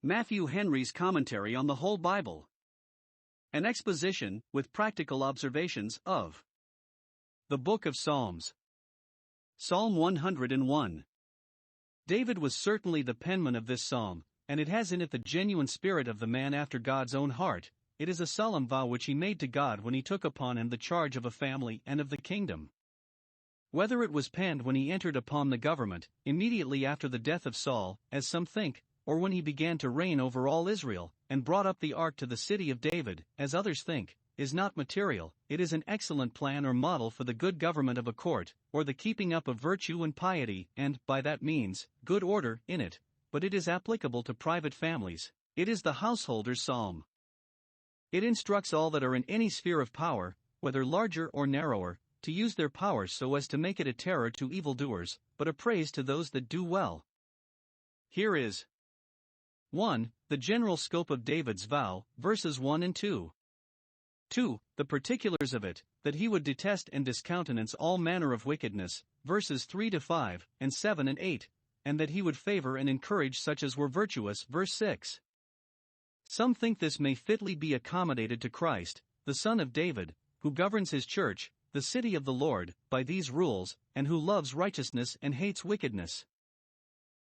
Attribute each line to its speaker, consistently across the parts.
Speaker 1: Matthew Henry's Commentary on the Whole Bible. An exposition, with practical observations, of the Book of Psalms. Psalm 101. David was certainly the penman of this psalm, and it has in it the genuine spirit of the man after God's own heart. It is a solemn vow which he made to God when he took upon him the charge of a family and of the kingdom. Whether it was penned when he entered upon the government, immediately after the death of Saul, as some think, or when he began to reign over all Israel, and brought up the ark to the city of David, as others think, is not material. It is an excellent plan or model for the good government of a court, or the keeping up of virtue and piety, and, by that means, good order in it. But it is applicable to private families. It is the householder's psalm. It instructs all that are in any sphere of power, whether larger or narrower, to use their powers so as to make it a terror to evildoers, but a praise to those that do well. Here is 1. The general scope of David's vow, verses 1 and 2. 2. The particulars of it, that he would detest and discountenance all manner of wickedness, verses 3 to 5, and 7 and 8, and that he would favor and encourage such as were virtuous, verse 6. Some think this may fitly be accommodated to Christ, the Son of David, who governs his church, the city of the Lord, by these rules, and who loves righteousness and hates wickedness.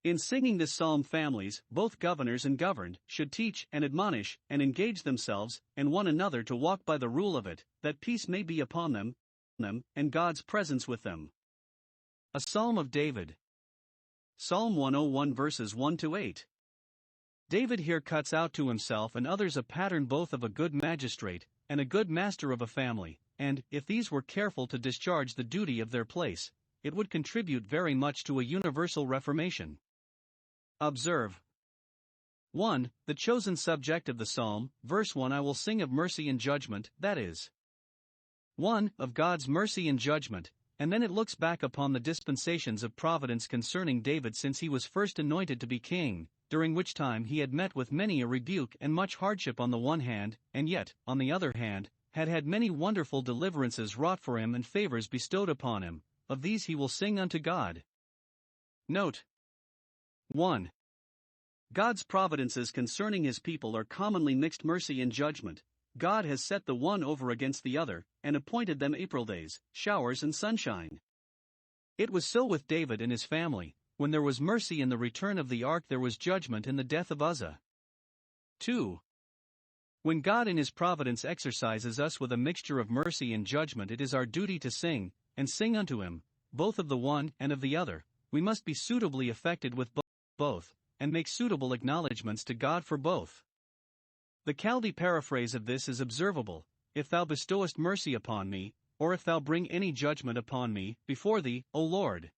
Speaker 1: In singing this psalm, families, both governors and governed, should teach and admonish and engage themselves and one another to walk by the rule of it, that peace may be upon them, and God's presence with them. A Psalm of David. Psalm 101 verses 1 to 8. David here cuts out to himself and others a pattern both of a good magistrate and a good master of a family, and, if these were careful to discharge the duty of their place, it would contribute very much to a universal reformation. Observe 1. The chosen subject of the psalm, verse 1. I will sing of mercy and judgment, that is 1. Of God's mercy and judgment, and then it looks back upon the dispensations of providence concerning David since he was first anointed to be king, during which time he had met with many a rebuke and much hardship on the one hand, and yet, on the other hand, had had many wonderful deliverances wrought for him and favors bestowed upon him. Of these he will sing unto God. Note 1. God's providences concerning his people are commonly mixed mercy and judgment. God has set the one over against the other, and appointed them April days, showers and sunshine. It was so with David and his family. When there was mercy in the return of the ark, there was judgment in the death of Uzzah. 2. When God in his providence exercises us with a mixture of mercy and judgment, it is our duty to sing, and sing unto him, both of the one and of the other. We must be suitably affected with both, and make suitable acknowledgments to God for both. The Chaldee paraphrase of this is observable: if thou bestowest mercy upon me, or if thou bring any judgment upon me, before thee, O Lord,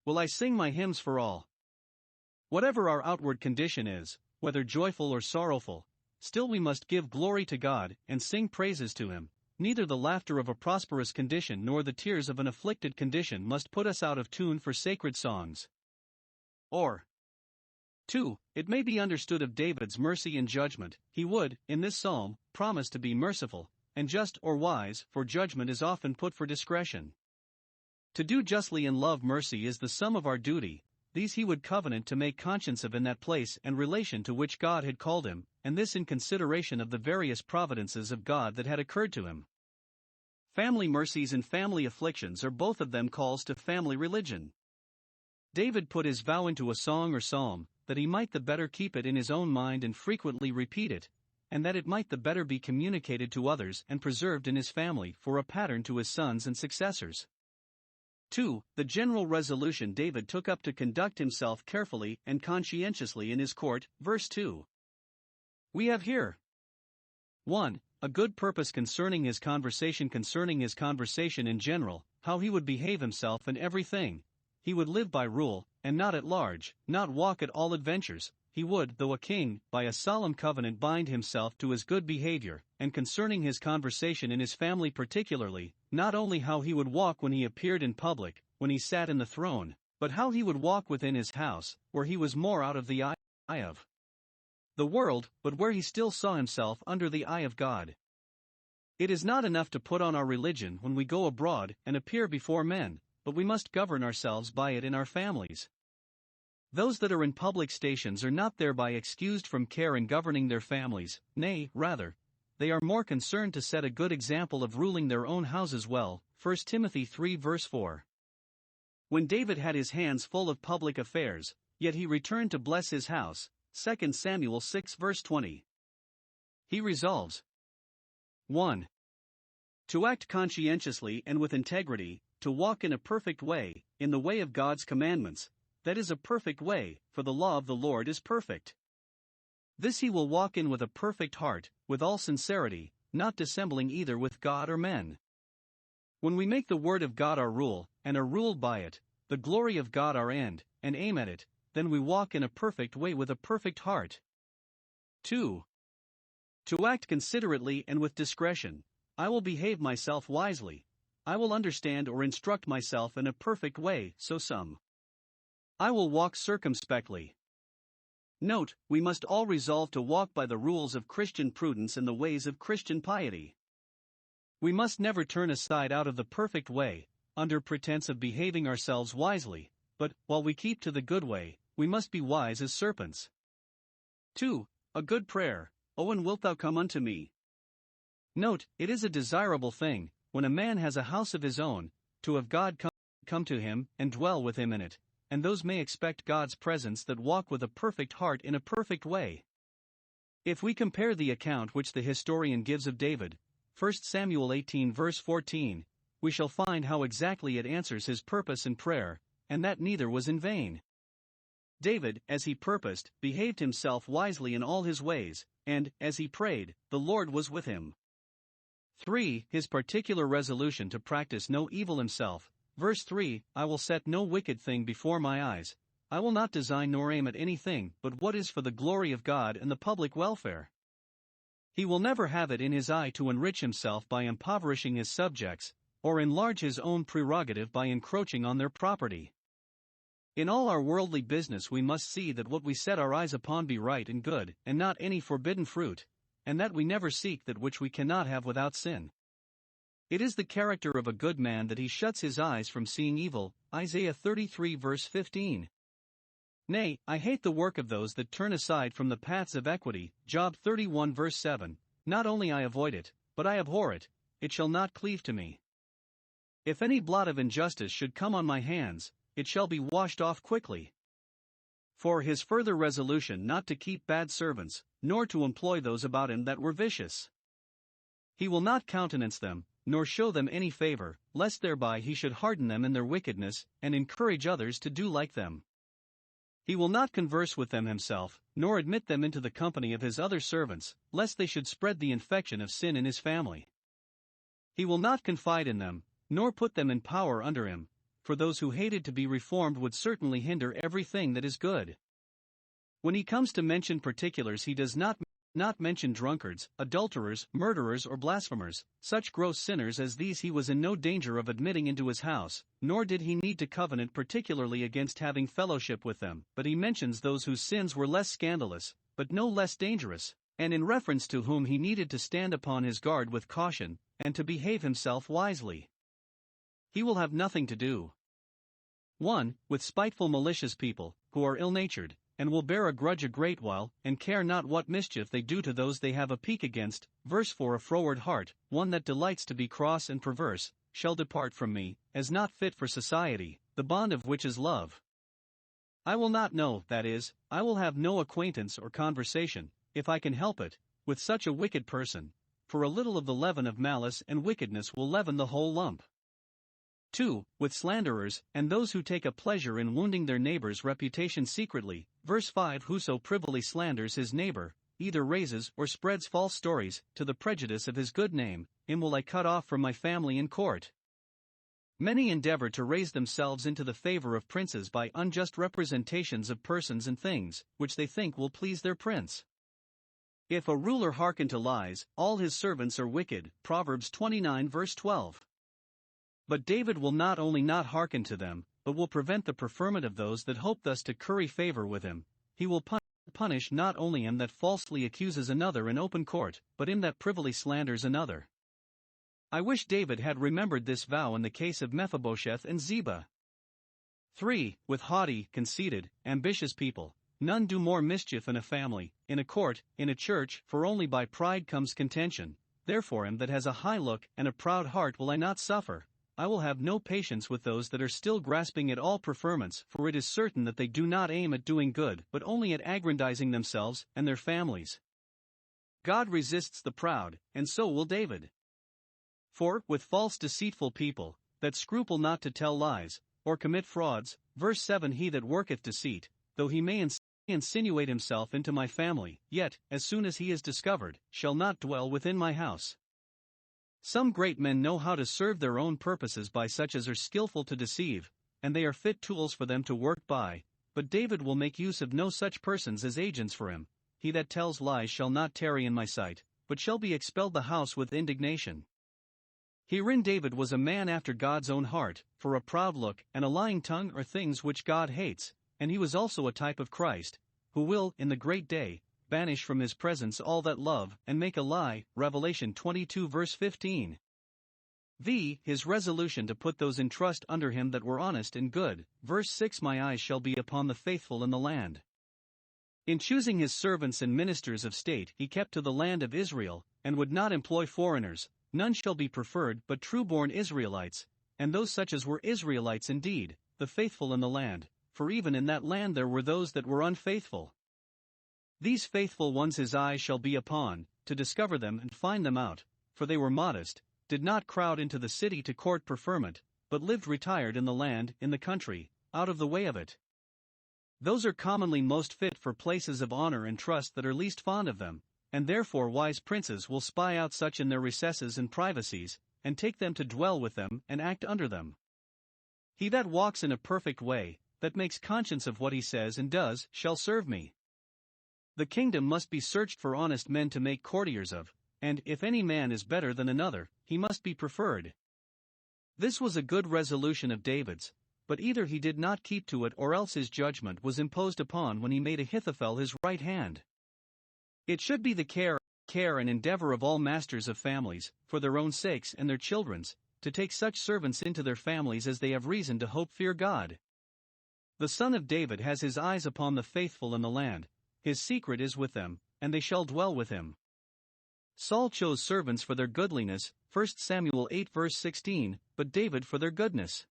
Speaker 1: will I sing my hymns for all. Whatever our outward condition is, whether joyful or sorrowful, still we must give glory to God, and sing praises to him. Neither the laughter of a prosperous condition nor the tears of an afflicted condition must put us out of tune for sacred songs. Or 2. It may be understood of David's mercy and judgment, he would, in this psalm, promise to be merciful, and just or wise, for judgment is often put for discretion. To do justly and love mercy is the sum of our duty. These he would covenant to make conscience of in that place and relation to which God had called him, and this in consideration of the various providences of God that had occurred to him. Family mercies and family afflictions are both of them calls to family religion. David put his vow into a song or psalm, that he might the better keep it in his own mind and frequently repeat it, and that it might the better be communicated to others and preserved in his family for a pattern to his sons and successors. 2. The general resolution David took up to conduct himself carefully and conscientiously in his court, verse 2. We have here 1. A good purpose concerning his conversation in general, how he would behave himself in everything. He would live by rule, and not at large, not walk at all adventures. He would, though a king, by a solemn covenant bind himself to his good behavior, and concerning his conversation in his family particularly, not only how he would walk when he appeared in public, when he sat in the throne, but how he would walk within his house, where he was more out of the eye of the world, but where he still saw himself under the eye of God. It is not enough to put on our religion when we go abroad and appear before men, but we must govern ourselves by it in our families. Those that are in public stations are not thereby excused from care in governing their families, nay, rather, they are more concerned to set a good example of ruling their own houses well. 1 Timothy 3 verse 4. When David had his hands full of public affairs, yet he returned to bless his house, 2 Samuel 6 verse 20. He resolves 1. To act conscientiously and with integrity, to walk in a perfect way, in the way of God's commandments, that is a perfect way, for the law of the Lord is perfect. This he will walk in with a perfect heart, with all sincerity, not dissembling either with God or men. When we make the word of God our rule, and are ruled by it, the glory of God our end, and aim at it, then we walk in a perfect way with a perfect heart. 2. To act considerately and with discretion, I will behave myself wisely, I will understand or instruct myself in a perfect way, so some. I will walk circumspectly. Note, we must all resolve to walk by the rules of Christian prudence and the ways of Christian piety. We must never turn aside out of the perfect way, under pretense of behaving ourselves wisely, but, while we keep to the good way, we must be wise as serpents. 2. A good prayer. O, and wilt thou come unto me? Note, it is a desirable thing, when a man has a house of his own, to have God come to him, and dwell with him in it, and those may expect God's presence that walk with a perfect heart in a perfect way. If we compare the account which the historian gives of David, 1 Samuel 18 verse 14, we shall find how exactly it answers his purpose in prayer, and that neither was in vain. David, as he purposed, behaved himself wisely in all his ways, and, as he prayed, the Lord was with him. 3. His particular resolution to practice no evil himself. Verse 3, I will set no wicked thing before my eyes, I will not design nor aim at anything but what is for the glory of God and the public welfare. He will never have it in his eye to enrich himself by impoverishing his subjects, or enlarge his own prerogative by encroaching on their property. In all our worldly business we must see that what we set our eyes upon be right and good, and not any forbidden fruit, and that we never seek that which we cannot have without sin. It is the character of a good man that he shuts his eyes from seeing evil, Isaiah 33 verse 15. Nay, I hate the work of those that turn aside from the paths of equity, Job 31 verse 7, not only I avoid it, but I abhor it, it shall not cleave to me. If any blot of injustice should come on my hands, it shall be washed off quickly. For his further resolution not to keep bad servants, nor to employ those about him that were vicious. He will not countenance them, nor show them any favor, lest thereby he should harden them in their wickedness, and encourage others to do like them. He will not converse with them himself, nor admit them into the company of his other servants, lest they should spread the infection of sin in his family. He will not confide in them, nor put them in power under him, for those who hated to be reformed would certainly hinder everything that is good. When he comes to mention particulars, he does not mention drunkards, adulterers, murderers or blasphemers. Such gross sinners as these he was in no danger of admitting into his house, nor did he need to covenant particularly against having fellowship with them, but he mentions those whose sins were less scandalous, but no less dangerous, and in reference to whom he needed to stand upon his guard with caution, and to behave himself wisely. He will have nothing to do 1. With spiteful malicious people, who are ill-natured, and will bear a grudge a great while, and care not what mischief they do to those they have a pique against. Verse 4. A froward heart, one that delights to be cross and perverse, shall depart from me, as not fit for society, the bond of which is love. I will not know, that is, I will have no acquaintance or conversation, if I can help it, with such a wicked person, for a little of the leaven of malice and wickedness will leaven the whole lump. 2. With slanderers, and those who take a pleasure in wounding their neighbor's reputation secretly. Verse 5. Whoso privily slanders his neighbor, either raises or spreads false stories, to the prejudice of his good name, him will I cut off from my family in court. Many endeavor to raise themselves into the favor of princes by unjust representations of persons and things, which they think will please their prince. If a ruler hearken to lies, all his servants are wicked. Proverbs 29 verse 12. But David will not only not hearken to them, but will prevent the preferment of those that hope thus to curry favor with him. He will punish not only him that falsely accuses another in open court, but him that privily slanders another. I wish David had remembered this vow in the case of Mephibosheth and Ziba. 3. With haughty, conceited, ambitious people, none do more mischief in a family, in a court, in a church, for only by pride comes contention. Therefore him that has a high look and a proud heart will I not suffer. I will have no patience with those that are still grasping at all preferments, for it is certain that they do not aim at doing good, but only at aggrandizing themselves and their families. God resists the proud, and so will David. 4. With false deceitful people, that scruple not to tell lies, or commit frauds. Verse 7. He that worketh deceit, though he may insinuate himself into my family, yet, as soon as he is discovered, shall not dwell within my house. Some great men know how to serve their own purposes by such as are skillful to deceive, and they are fit tools for them to work by, but David will make use of no such persons as agents for him. He that tells lies shall not tarry in my sight, but shall be expelled the house with indignation. Herein David was a man after God's own heart, for a proud look and a lying tongue are things which God hates, and he was also a type of Christ, who will, in the great day, banish from his presence all that love and make a lie. Revelation 22 verse 15. His resolution to put those in trust under him that were honest and good. Verse 6. My eyes shall be upon the faithful in the land. In choosing his servants and ministers of state he kept to the land of Israel, and would not employ foreigners. None shall be preferred but true-born Israelites, and those such as were Israelites indeed, the faithful in the land, for even in that land there were those that were unfaithful. These faithful ones his eyes shall be upon, to discover them and find them out, for they were modest, did not crowd into the city to court preferment, but lived retired in the land, in the country, out of the way of it. Those are commonly most fit for places of honor and trust that are least fond of them, and therefore wise princes will spy out such in their recesses and privacies, and take them to dwell with them and act under them. He that walks in a perfect way, that makes conscience of what he says and does, shall serve me. The kingdom must be searched for honest men to make courtiers of, and if any man is better than another, he must be preferred. This was a good resolution of David's, but either he did not keep to it or else his judgment was imposed upon when he made Ahithophel his right hand. It should be the care and endeavor of all masters of families, for their own sakes and their children's, to take such servants into their families as they have reason to hope fear God. The Son of David has his eyes upon the faithful in the land, his secret is with them, and they shall dwell with him. Saul chose servants for their goodliness, 1 Samuel 8 verse 16, but David for their goodness.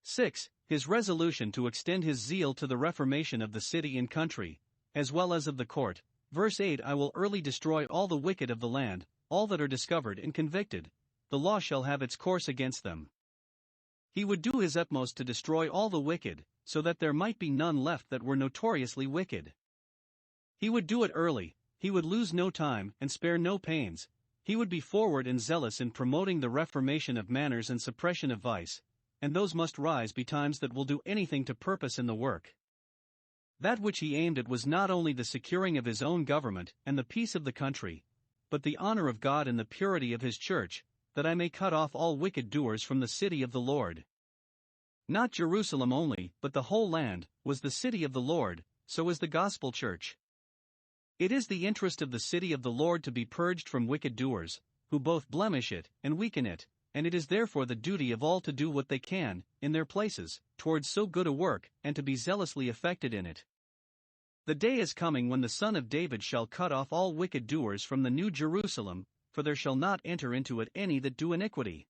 Speaker 1: 6. His resolution to extend his zeal to the reformation of the city and country, as well as of the court. Verse 8. I will early destroy all the wicked of the land, all that are discovered and convicted. The law shall have its course against them. He would do his utmost to destroy all the wicked, so that there might be none left that were notoriously wicked. He would do it early, he would lose no time and spare no pains. He would be forward and zealous in promoting the reformation of manners and suppression of vice, and those must rise betimes that will do anything to purpose in the work. That which he aimed at was not only the securing of his own government and the peace of the country, but the honor of God and the purity of his church, that I may cut off all wicked doers from the city of the Lord. Not Jerusalem only, but the whole land, was the city of the Lord, so is the gospel church. It is the interest of the city of the Lord to be purged from wicked doers, who both blemish it and weaken it, and it is therefore the duty of all to do what they can, in their places, towards so good a work, and to be zealously effected in it. The day is coming when the Son of David shall cut off all wicked doers from the new Jerusalem, for there shall not enter into it any that do iniquity.